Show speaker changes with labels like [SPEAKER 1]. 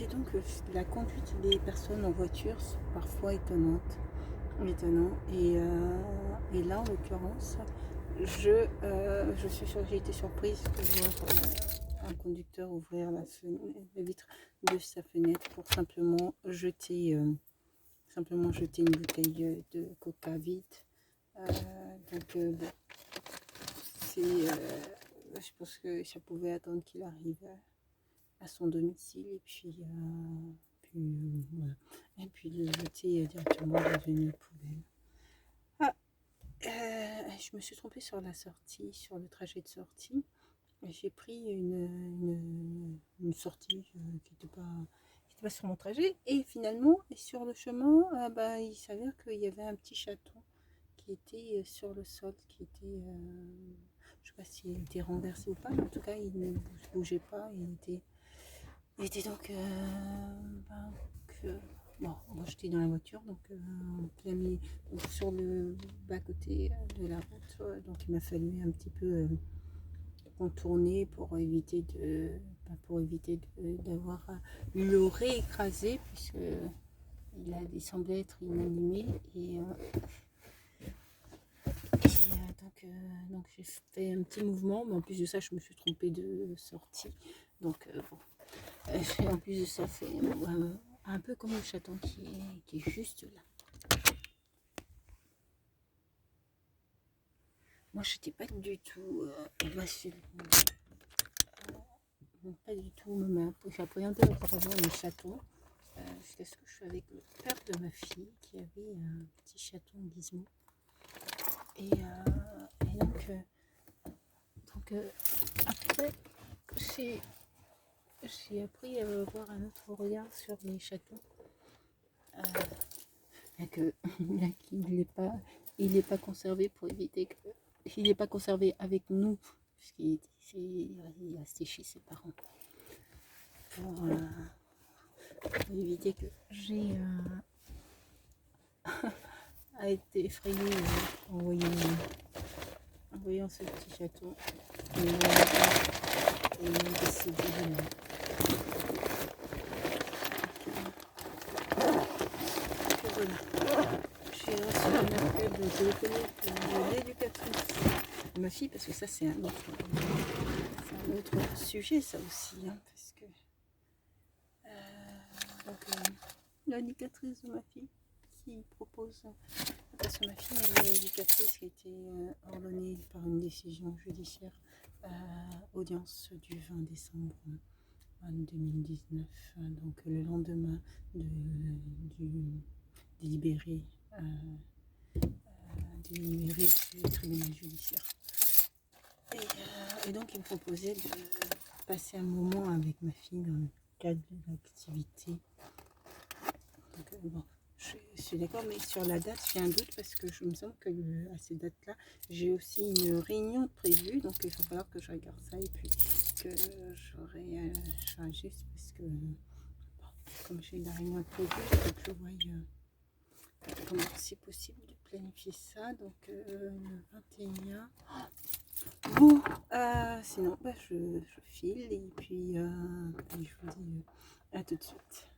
[SPEAKER 1] disais donc que la conduite des personnes en voiture, c'est parfois étonnant. Et là, en l'occurrence, j'ai été surprise de voir un conducteur ouvrir la vitre de sa fenêtre pour simplement jeter une bouteille de coca vide. Bon, je pense que ça pouvait attendre qu'il arrive à son domicile voilà. Et puis le jeter directement dans une poubelle. Ah, je me suis trompée sur le trajet de sortie. J'ai pris une sortie qui n'était pas sur mon trajet. Et finalement, sur le chemin, il s'avère qu'il y avait un petit chaton qui était sur le sol, je sais pas s'il était renversé ou pas, mais en tout cas, il ne bougeait pas. Il était donc, bon, moi j'étais dans la voiture, donc sur le bas-côté de la route, donc il m'a fallu un petit peu contourner pour éviter d'avoir le réécrasé, puisque il semblait être inanimé. Donc j'ai fait un petit mouvement, mais en plus de ça, je me suis trompée de sortie. Donc en plus de ça, fait un peu comme le chaton qui est juste là. Moi, je n'étais pas du tout pas du tout. J'appréhendais auparavant les chatons. Jusqu'à ce que je suis avec le père de ma fille qui avait un petit chaton gizmo. Et donc après, j'ai appris à avoir un autre regard sur les chatons. Il n'est pas conservé pour éviter que. Il n'est pas conservé avec nous, puisqu'il est resté chez ses parents. Pour éviter que j'ai a été effrayée en voyant ce petit chaton. Et il est décédé de là. Voilà. J'ai reçu un appel de téléphonique de l'éducatrice de ma fille, parce que ça c'est un autre sujet, ça aussi, hein, parce que l'éducatrice de ma fille qui propose, parce que ma fille est une éducatrice qui a été ordonnée par une décision judiciaire audience du 20 décembre 2019, donc le lendemain du délibéré du tribunal judiciaire. Et donc il me proposait de passer un moment avec ma fille dans le cadre de l'activité. Donc bon, je suis d'accord, mais sur la date, j'ai un doute parce que je me semble que à ces dates-là, j'ai aussi une réunion prévue, donc il va falloir que je regarde ça et puis que je réajuste parce que comme j'ai la réunion prévue, il faut que je voie comment c'est possible de planifier ça. Donc le 21. Bon, sinon je file et puis je vous dis à tout de suite.